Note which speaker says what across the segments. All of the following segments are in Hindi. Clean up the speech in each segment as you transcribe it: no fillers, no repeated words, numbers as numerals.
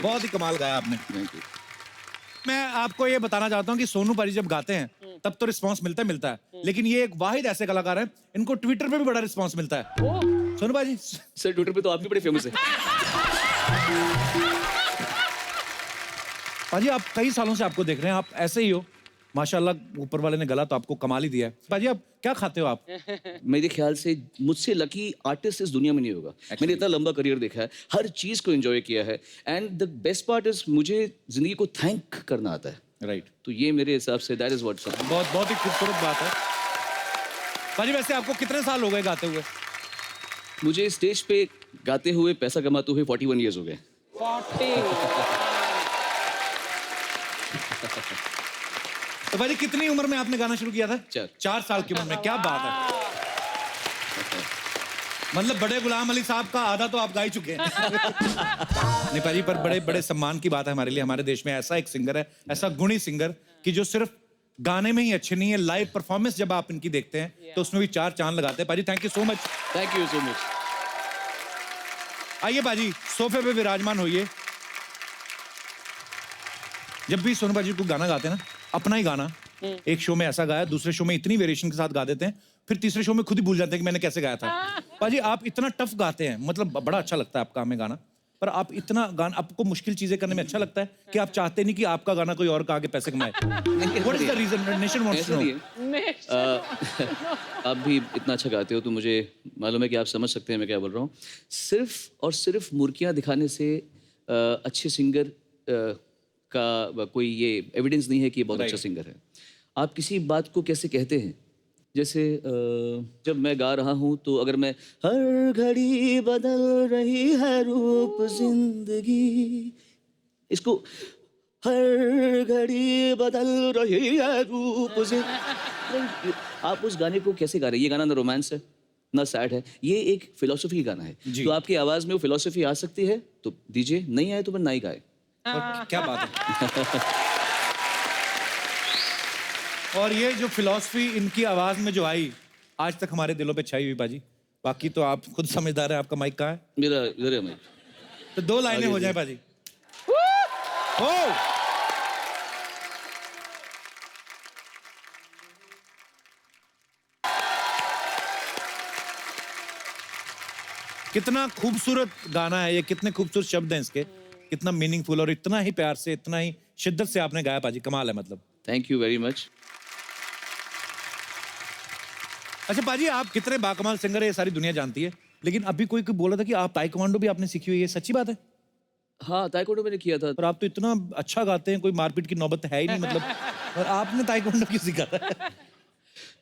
Speaker 1: बहुत ही कमाल गाया आपने।
Speaker 2: Thank you.
Speaker 1: मैं आपको ये बताना चाहता हूँ कि सोनू पाजी जब गाते हैं तब तो रिस्पांस मिलता है, लेकिन ये एक वाहिद ऐसे कलाकार हैं, इनको ट्विटर पे भी बड़ा रिस्पांस मिलता है। सोनू पाजी
Speaker 2: सर ट्विटर पे तो आप भी बड़े फेमस है।
Speaker 1: पाजी आप कई सालों से आपको देख रहे हैं, आप ऐसे ही हो माशाल्लाह, ऊपर वाले ने गला तो आपको कमाल ही दिया है। पाजी आप क्या खाते हो आप?
Speaker 2: मेरे ख्याल से मुझसे लकी आर्टिस्ट इस दुनिया में नहीं होगा। मैंने इतना लंबा करियर देखा है, हर चीज को एंजॉय किया है, and the best part is मुझे जिंदगी को थैंक करना आता है।
Speaker 1: राइट।
Speaker 2: तो ये मेरे हिसाब say that is what's up.
Speaker 1: बहुत बहुत ही खूबसूरत बात है। पाजी वैसे आपको कितने साल हो गए गाते हुए?
Speaker 2: मुझे स्टेज पे गाते हुए, पैसा कमाते हुए 41 ईयर्स हो गए।
Speaker 3: 40।
Speaker 1: तो भाई कितनी उम्र में आपने गाना शुरू किया था?
Speaker 2: 4
Speaker 1: साल की उम्र में। क्या बात है, मतलब बड़े गुलाम अली साहब का आधा तो आप गा ही चुके हैं। नहीं भाई, पर बड़े बड़े सम्मान की बात है हमारे लिए, हमारे देश में ऐसा एक सिंगर है, ऐसा गुणी सिंगर कि जो सिर्फ गाने में ही अच्छे नहीं है, लाइव परफॉर्मेंस जब आप इनकी देखते हैं तो उसमें भी 4 चांद लगाते हैं। पाजी thank you so much.
Speaker 2: Thank you so much.
Speaker 1: आइए बाजी, सोफे पे विराजमान होइए। जब भी सोनू बाजी को गाना गाते हैं ना, अपना ही गाना, एक शो में ऐसा गाया, दूसरे शो में इतनी वेरिएशन के साथ गा देते हैं, फिर तीसरे शो में खुद ही भूल जाते हैं कि मैंने कैसे गाया था। बाजी आप इतना टफ गाते हैं, मतलब बड़ा अच्छा लगता है आपका हमें गाना, पर आप इतना गाना, आपको मुश्किल चीजें करने में अच्छा लगता है कि आप चाहते नहीं कि आपका गाना कोई और गा के पैसे कमाए? What is the reason? Nation wants to know.
Speaker 2: आप भी इतना अच्छा गाते हो तो मुझे मालूम है कि आप समझ सकते हैं मैं क्या बोल रहा हूँ। सिर्फ और सिर्फ मुर्कियाँ दिखाने से अच्छे सिंगर का कोई ये एविडेंस नहीं है कि ये बहुत अच्छा सिंगर है। आप किसी बात को कैसे कहते हैं, जैसे जब मैं गा रहा हूँ तो अगर मैं हर घड़ी बदल रही है रूप जिंदगी, इसको हर घड़ी बदल रही है रूप जिंदगी, आप उस गाने को कैसे गा रहे हैं? ये गाना ना रोमांस है ना सैड है, ये एक फिलोसफी गाना है। तो आपकी आवाज में वो फिलोसफी आ सकती है तो दीजिए, नहीं आए तो फिर ना ही गाए।
Speaker 1: क्या बात है। और ये जो फिलॉसफी इनकी आवाज में जो आई, आज तक हमारे दिलों पे छाई हुई बाजी। बाकी तो आप खुद समझदार हैं, आपका माइक कहाँ है?
Speaker 2: मेरा इधर है माइक।
Speaker 1: तो 2 लाइनें हो जाए बाजी। ओ कितना खूबसूरत गाना है ये, कितने खूबसूरत शब्द हैं इसके, कितना मीनिंगफुल, और इतना ही प्यार से, इतना ही शिद्दत से आपने गाया पाजी, कमाल है मतलब।
Speaker 2: Thank you very much.
Speaker 1: अच्छा पाजी, आप कितने बाकमाल सिंगर है ये सारी दुनिया जानती है, लेकिन अभी कोई बोला था कि आप ताइक्वांडो भी आपने सीखी हुई है, सच्ची बात है?
Speaker 2: हाँ, ताइक्वांडो मैंने किया था।
Speaker 1: पर आप तो इतना अच्छा गाते हैं, कोई मारपीट की नौबत है ही नहीं मतलब, और आपने ताइक्वांडो क्यों सीखा था?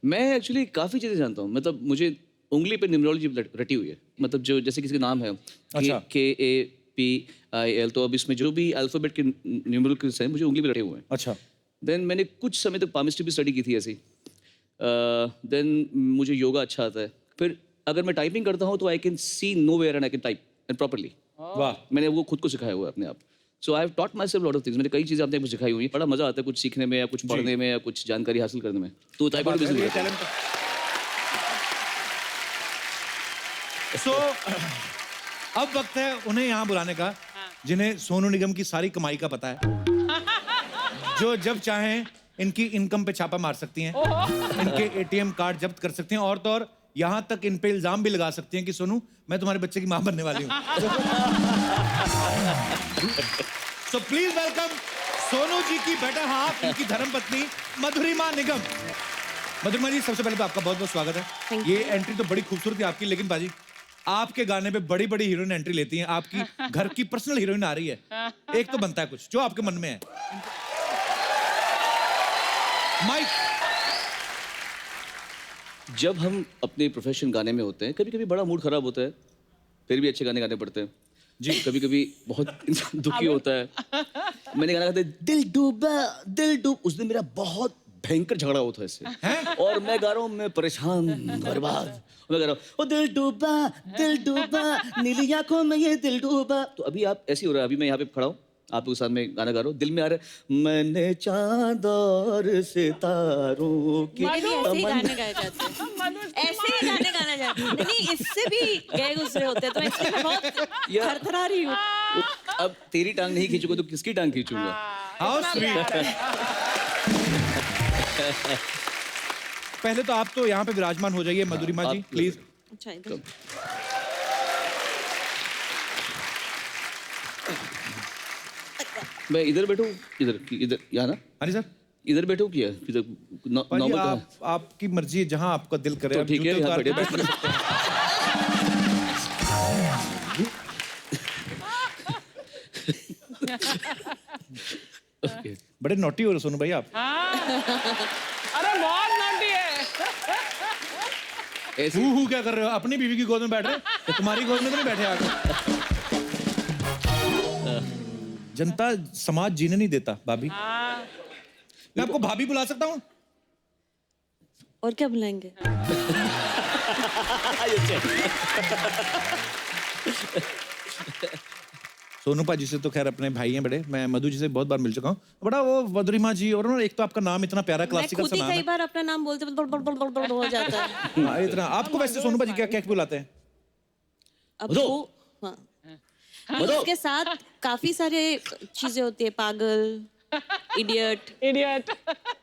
Speaker 2: मैं एक्चुअली काफ़ी चीज़ें जानता हूँ, मतलब मुझे उंगली पे न्यूमरोलॉजी रटी हुई है, मतलब जो जैसे किसी का नाम है
Speaker 1: अच्छा।
Speaker 2: KAPIL, तो अब इसमें जो भी अल्फ़ाबेट के न्यूमरल्स हैं मुझे उंगली पे रटे हुए हैं।
Speaker 1: अच्छा।
Speaker 2: देन मैंने कुछ समय तक पामिस्ट्री भी स्टडी की थी ऐसी। देन मुझे योगा अच्छा आता है। फिर अगर मैं टाइपिंग करता हूँ तो I can see nowhere and I can type and properly.
Speaker 1: वाह।
Speaker 2: मैंने वो खुद को सिखाया हुआ है अपने आप। So I have taught myself lot of things. मैंने कई चीज़ें अपने आप को सिखाई हुई हैं। बड़ा मजा आता है कुछ सीखने में या कुछ पढ़ने में या कुछ जानकारी हासिल करने में। तो ताइक्वांडो भी
Speaker 1: टैलेंट। सो अब वक्त है उन्हें यहाँ बुलाने का जिन्हें सोनू निगम की सारी कमाई का पता है, जो जब चाहें इनकी इनकम पे छापा मार सकती हैं, इनके ATM कार्ड जब्त कर सकती हैं, और तो और यहाँ तक इन पे इल्जाम भी लगा सकती हैं कि सोनू मैं तुम्हारे बच्चे की मां बनने वाली हूँ। So please welcome Sonu ji की बेटर हाफ, इनकी धर्मपत्नी मधुरिमा निगम। मधुरिमा जी, सबसे पहले तो आपका बहुत बहुत स्वागत है। ये एंट्री तो बड़ी खूबसूरत है आपकी, लेकिन बाजी आपके गाने पे बड़ी बड़ी हीरोइन एंट्री लेती हैं, आपकी घर की पर्सनल हीरोइन आ रही है, एक तो बनता है कुछ जो आपके मन में है। माइक।
Speaker 2: जब हम अपने प्रोफेशन गाने में होते हैं, कभी कभी बड़ा मूड खराब होता है, फिर भी अच्छे गाने गाने पड़ते हैं जी। कभी कभी बहुत इंसान दुखी होता है। मैंने गाना गाते दिल डूबा दिल डूब, उस दिन मेरा बहुत भयंकर झगड़ा हुआ था इससे, और मैं गा रहा हूँ, मैं परेशान बर्बाद, मैं गा रहा हूँ ओ दिल डूबा नीली आंखों में ये दिल डूबा। तो अभी आप ऐसे ही हो रहा है, अभी मैं यहाँ पे खड़ा हूँ आपके साथ में गाना गा रहा हूँ, दिल में आ रहा है मैंने चांद और सितारों की
Speaker 3: ऐसे ही गाने गाए जाते हैं।
Speaker 4: ऐसे ही गाने गाना चाहती हूँ। नहीं, इससे भी गए गुजरे होते हैं, तो इसलिए मैं बहुत थरथरा रही हूँ।
Speaker 2: अब तेरी टांग नहीं खींचूंगा तो किसकी टांग खींचूंगा?
Speaker 1: How sweet. पहले तो आप तो यहाँ पे विराजमान हो जाइए मधुरिमा जी,
Speaker 2: आप-
Speaker 1: प्लीज।
Speaker 4: अच्छा, इधर।
Speaker 2: मैं इधर बैठूं? इधर इधर यहाँ ना?
Speaker 1: हाँ जी सर।
Speaker 2: इधर बैठूं क्या? इधर
Speaker 1: पाजी
Speaker 2: नॉर्मल कहाँ है?
Speaker 1: आपकी मर्जी है, जहाँ आपका दिल करे।
Speaker 2: तो
Speaker 1: आप
Speaker 2: ठीक है,
Speaker 1: जूते
Speaker 2: यहाँ
Speaker 1: उतार के
Speaker 2: बैठे
Speaker 1: बैठ सकते हैं।
Speaker 2: Okay.
Speaker 1: बड़े नोटी हो रहे सोनू भाई आप।
Speaker 3: अरे बहुत नोटी है।
Speaker 2: ऐसे
Speaker 1: हु क्या कर रहे हो? अपनी बीवी की गोद में बैठ रहे हो? तुम्हारी गोद में तो नहीं बैठे आगे। जनता समाज जीने नहीं देता भाभी। मैं आपको भाभी बुला सकता हूँ?
Speaker 4: और क्या बुलाएंगे?
Speaker 1: सोनू पाजी से तो खैर अपने भाई हैं बड़े, मैं मधु जी से बहुत बार मिल चुका हूँ। बड़ा वो मधुरिमा जी, और ना एक तो आपका नाम इतना प्यारा
Speaker 4: मैं
Speaker 1: क्लासिकल
Speaker 4: खुद
Speaker 1: सा
Speaker 4: ही
Speaker 1: नाम
Speaker 4: कई
Speaker 1: है।
Speaker 4: बार अपना नाम बोलते बड़ हो जाता है।
Speaker 1: हाँ, इतना आपको वैसे सोनू पाजी क्या क्या बुलाते हैं?
Speaker 4: अब
Speaker 2: बताओ।
Speaker 4: वो, हाँ, उसके साथ काफी सारे चीजें होती है, पागल, इडियट।
Speaker 3: इडियट।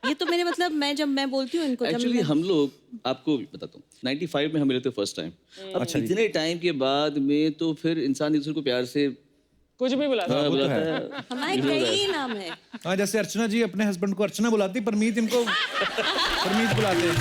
Speaker 4: ये तो मेरे मतलब जब मैं बोलती हूँ इनको, जब
Speaker 2: एक्चुअली
Speaker 4: मैं
Speaker 2: हम लोग, आपको बताता हूँ, 95 में हम मिले थे फर्स्ट टाइम। अब
Speaker 1: अच्छा जी।
Speaker 2: इतने टाइम के बाद में तो फिर इंसान एक दूसरे को प्यार से
Speaker 3: कुछ भी बुला
Speaker 1: वो तो
Speaker 2: बुलाता
Speaker 1: है।
Speaker 2: है।
Speaker 4: हमारे कई नाम है।
Speaker 1: हाँ, जैसे अर्चना जी अपने हस्बैंड को अर्चना बुलाती, परमीत इनको परमीत बुलाते हैं।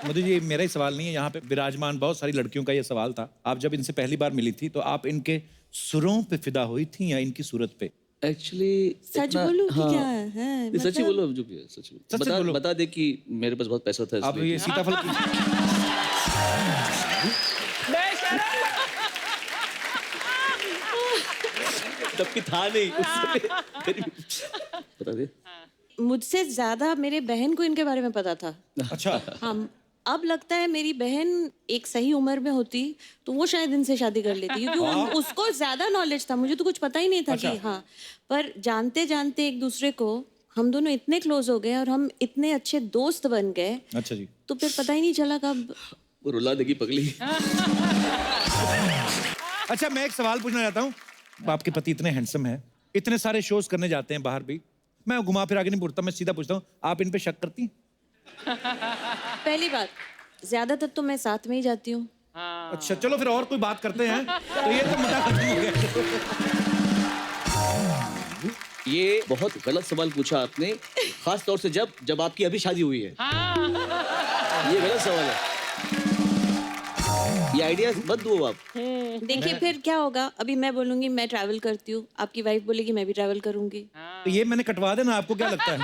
Speaker 1: मधु जी, मेरा ही सवाल नहीं है, यहाँ पे विराजमान बहुत सारी लड़कियों का ये सवाल था। आप जब इनसे पहली बार मिली थी तो आप इनके सुरों पे फिदा हुई थी या इनकी सूरत पे?
Speaker 2: एक्चुअली
Speaker 4: सच बोलूं कि क्या है?
Speaker 2: सच ही
Speaker 4: मतलब-
Speaker 2: बोलो, अब जो भी है सच बोलो।
Speaker 1: सच बोलो।
Speaker 2: बता दे कि मेरे पास बहुत पैसा था
Speaker 1: आप
Speaker 2: इसलिए।
Speaker 1: ये सीताफल की
Speaker 3: बेशरम।
Speaker 2: तब भी था नहीं उससे। बता दे।
Speaker 4: मुझसे ज्यादा मेरे बहन को इनके बारे में पता था।
Speaker 1: अच्छा।
Speaker 4: हाँ, अब लगता है मेरी बहन एक सही उम्र में होती तो वो शायद इनसे शादी कर लेती, क्योंकि उसको ज्यादा नॉलेज था, मुझे तो कुछ पता ही नहीं था कि हाँ। पर जानते जानते एक दूसरे को हम दोनों इतने क्लोज हो गए और हम इतने अच्छे दोस्त बन गए,
Speaker 1: अच्छा जी।
Speaker 4: तो फिर पता ही नहीं चला कब।
Speaker 2: वो रुला देगी पगली।
Speaker 1: अच्छा, मैं एक सवाल पूछना चाहता हूँ। आपके पति इतने हैंडसम हैं, इतने सारे शोज करने जाते हैं बाहर भी, मैं घुमा फिर आगे नहीं पूछता, मैं सीधा पूछता हूँ, आप इन पे शक करती हैं?
Speaker 4: पहली बात, ज्यादातर तो मैं साथ में ही जाती हूँ।
Speaker 1: अच्छा, चलो फिर और कोई बात करते हैं। तो ये तो मुद्दा खत्म हो गया।
Speaker 2: ये बहुत गलत सवाल पूछा आपने, खास तौर से जब आपकी अभी शादी हुई है। ये गलत सवाल है। ये आइडिया मत दो आप।
Speaker 4: देखिए फिर क्या होगा, अभी मैं बोलूंगी मैं ट्रैवल करती हूँ, आपकी वाइफ बोलेगी मैं भी ट्रैवल करूंगी।
Speaker 1: तो ये मैंने कटवा देना, आपको क्या लगता है?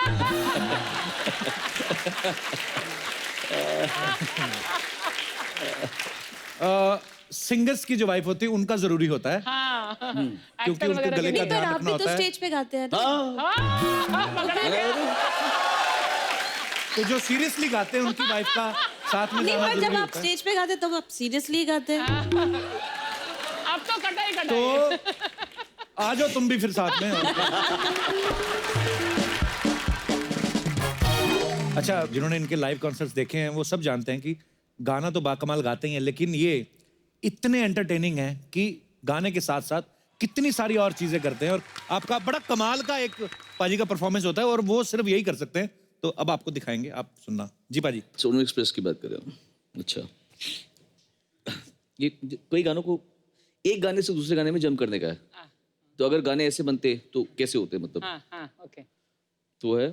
Speaker 1: सिंगर्स की जो वाइफ होती है उनका जरूरी होता है, क्योंकि उनके गले का
Speaker 4: नहीं, पर
Speaker 1: ध्यान
Speaker 4: आप
Speaker 1: रखना
Speaker 4: भी तो
Speaker 1: होता है।
Speaker 4: स्टेज पे गाते हैं ना।
Speaker 1: तो जो सीरियसली गाते हैं उनकी वाइफ का साथ में
Speaker 4: नहीं,
Speaker 1: गाना
Speaker 4: पर जब
Speaker 1: जरूरी
Speaker 4: आप
Speaker 1: होता है।
Speaker 4: स्टेज पे गाते तब आप सीरियसली गाते हैं।
Speaker 3: अब तो कटाई कटाई।
Speaker 1: तो आ जाओ तुम भी फिर साथ में। अच्छा, जिन्होंने इनके लाइव कॉन्सर्ट्स देखे हैं वो सब जानते हैं कि गाना तो बाकमाल गाते ही हैं, लेकिन ये इतने एंटरटेनिंग हैं कि गाने के साथ साथ कितनी सारी और चीजें करते हैं। और आपका बड़ा कमाल का एक पाजी का परफॉर्मेंस होता है और वो सिर्फ यही कर सकते हैं। तो अब आपको दिखाएंगे, आप सुनना जी पाजी।
Speaker 2: सोनू एक्सप्रेस की बात कर रहे हो? अच्छा, ये कई गानों को एक गाने से दूसरे गाने में जम करने का है। तो अगर गाने ऐसे बनते तो कैसे होते, मतलब?
Speaker 3: ओके।
Speaker 2: तो है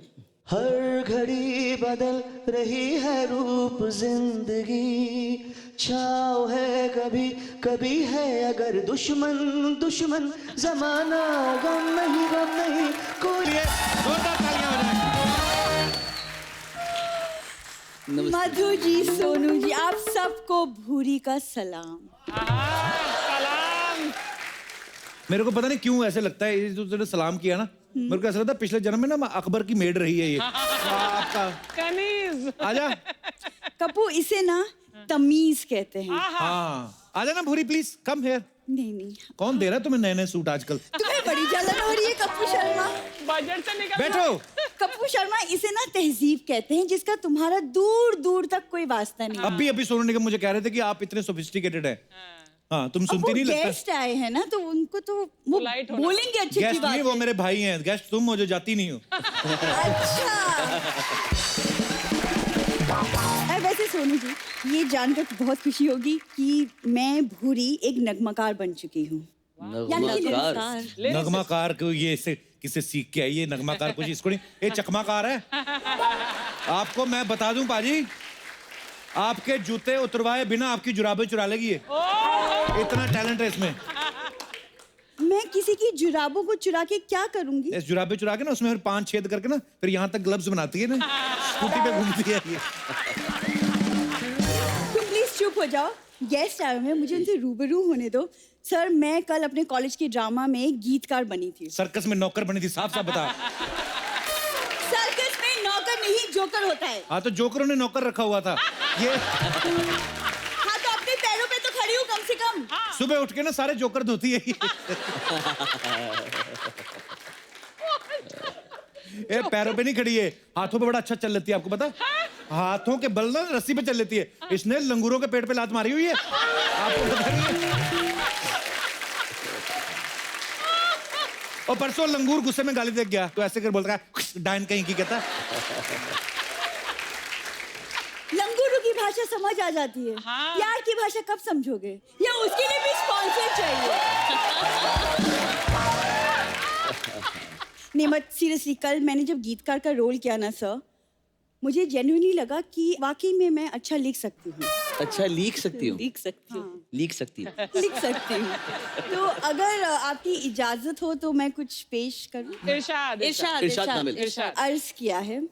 Speaker 5: हर घड़ी बदल रही है रूप जिंदगी, छाव है कभी कभी है अगर दुश्मन दुश्मन, जमाना गम नहीं कोई।
Speaker 1: जोरदार तालियां हो जाए।
Speaker 6: मधु जी, सोनू जी, आप सबको भूरी का सलाम।
Speaker 3: सलाम।
Speaker 1: मेरे को पता नहीं क्यों ऐसे लगता है, ये जो तुमने सलाम किया ना, मेरे को ऐसा लगता है पिछले जन्म में ना अकबर की मेड रही है ये आपका।
Speaker 3: कनीज।
Speaker 1: आजा।
Speaker 6: कपू, इसे ना तमीज कहते हैं।
Speaker 1: हाँ, आजा ना भूरी, प्लीज कम हियर।
Speaker 6: नहीं नहीं,
Speaker 1: कौन दे रहा है तुम्हें नए नए सूट आजकल?
Speaker 6: तुम्हें बड़ी जलन हो रही है कपू शर्मा।
Speaker 3: बजट से निकल
Speaker 1: बैठो।
Speaker 6: कपूर शर्मा, इसे ना तहजीब कहते हैं, जिसका तुम्हारा दूर दूर तक कोई वास्ता नहीं।
Speaker 1: अभी सोनू निगम मुझे कह रहे थे कि आप इतने सोफिस्टिकेटेड हैं। हाँ, तुम
Speaker 6: अब
Speaker 1: सुनती
Speaker 6: वो
Speaker 1: नहीं लगता।
Speaker 6: गेस्ट आए हैं ना, तो उनको तो वो
Speaker 3: Polite होना
Speaker 6: बोलेंगे अच्छी अच्छी
Speaker 1: गेस्ट नहीं,
Speaker 6: बात।
Speaker 1: वो मेरे भाई हैं। गेस्ट तुम हो जो जाती नहीं हो।
Speaker 6: अच्छा। वैसे सोनू जी, ये जानकर बहुत खुशी होगी कि मैं भूरी एक नगमाकार बन चुकी हूँ।
Speaker 2: नगमाकार।
Speaker 1: नगमाकार को ये से किसे सीख के आई है? नगमाकार कुछ इसको नहीं, ये चकमाकार है। आपको मैं बता दूं पाजी, आपके जूते उतरवाए बिना आपकी जुराबें चुरा लेगी ये। इतना टैलेंट है इसमें।
Speaker 6: मैं किसी की जुराबों को चुरा के क्या करूंगी?
Speaker 1: इस जुराबे चुरा के ना उसमें फिर 5 छेद करके ना फिर यहाँ तक ग्लव्स बनाती है ना, स्कूटी पे घूमती है ये।
Speaker 6: तुम प्लीज चुप हो जाओ। गेस्ट आए हुए हैं, मुझे उनसे रूबरू होने दो। सर, मैं कल अपने कॉलेज के ड्रामा में गीतकार बनी थी।
Speaker 1: सर्कस में नौकर बनी थी, साफ साफ बता।
Speaker 6: सर्कस में नौकर नहीं, जोकर होता है।
Speaker 1: हाँ, तो जोकरों ने नौकर रखा हुआ था ये।
Speaker 6: हाँ, तो अपने पैरों पे तो खड़ी हूँ कम से कम।
Speaker 1: सुबह उठ के ना सारे जोकर धोती है ये पैरों पे नहीं खड़ी है, हाथों पे बड़ा अच्छा चल लेती है। आपको पता? हाथों के बल ना रस्सी पे चल लेती है। इसने लंगूरों के पेट पे लात मारी हुई है, आपको पता नहीं है? और परसों लंगूर गुस्से में गाली दे गया तो ऐसे कर बोलता है डायन कहीं की, कहता
Speaker 6: लंगूरों की भाषा समझ आ जाती है।
Speaker 3: हाँ।
Speaker 6: प्यार की भाषा कब समझोगे? या उसके लिए भी स्पॉन्सर चाहिए? नहीं, मत सीरियसली, कल मैंने जब गीतकार का रोल किया ना सर, मुझे जेन्युइनली लगा कि वाकई में मैं अच्छा लिख सकती हूँ।
Speaker 2: अच्छा लिख सकती हूँ।
Speaker 4: लिख सकती हूँ।
Speaker 2: लिख सकती हूँ।
Speaker 6: लिख सकती हूँ। तो अगर आपकी इजाजत हो तो मैं कुछ पेश करूँ?
Speaker 3: इरशाद
Speaker 4: इरशाद
Speaker 2: इरशाद नामिल।
Speaker 3: इरशाद
Speaker 6: अर्ज किया है,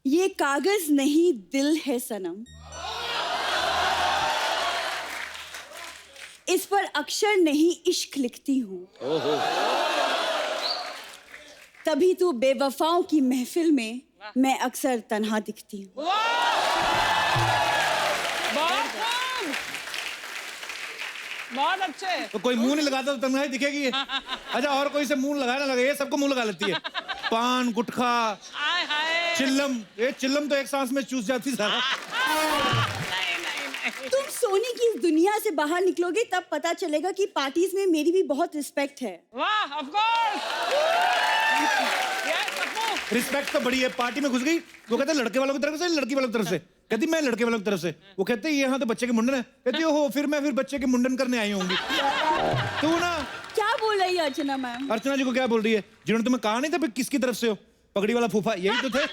Speaker 6: ये कागज नहीं दिल है सनम, इस पर अक्षर नहीं इश्क लिखती हूँ, तभी तो बेवफाओं की महफिल में मैं अक्सर तन्हा दिखती हूँ।
Speaker 3: बहुत अच्छे।
Speaker 1: तो कोई मुंह नहीं लगाता तो तन्हाई दिखेगी ये। अच्छा, और कोई से मुंह लगाए ना लगे, ये सबको मुंह लगा लेती है। पान, गुटखा,
Speaker 3: आय हाय।
Speaker 1: चिल्लम, ये चिल्लम तो एक सांस में चूस जाती सारा।
Speaker 6: तुम सोनी की इस दुनिया से बाहर निकलोगे तब पता चलेगा कि पार्टीज में मेरी भी बहुत रिस्पेक्ट है।
Speaker 3: वाह, of course. Yes, Apu.
Speaker 1: Respect तो बड़ी है। पार्टी में घुस गई, वो कहते लड़के वालों की तरफ से, लड़की वालों की तरफ से। कहती मैं लड़के वालों की तरफ से। वो कहते यहाँ तो बच्चे के मुंडन है। कहती ओहो, फिर मैं बच्चे के मुंडन करने आई होंगी। तू ना
Speaker 6: क्या बोल रही है अर्चना मैम?
Speaker 1: अर्चना जी को क्या बोल रही है? जिन्होंने तुम्हें कहा नहीं था किसकी तरफ से हो? पगड़ी वाला फूफा यही तो थे।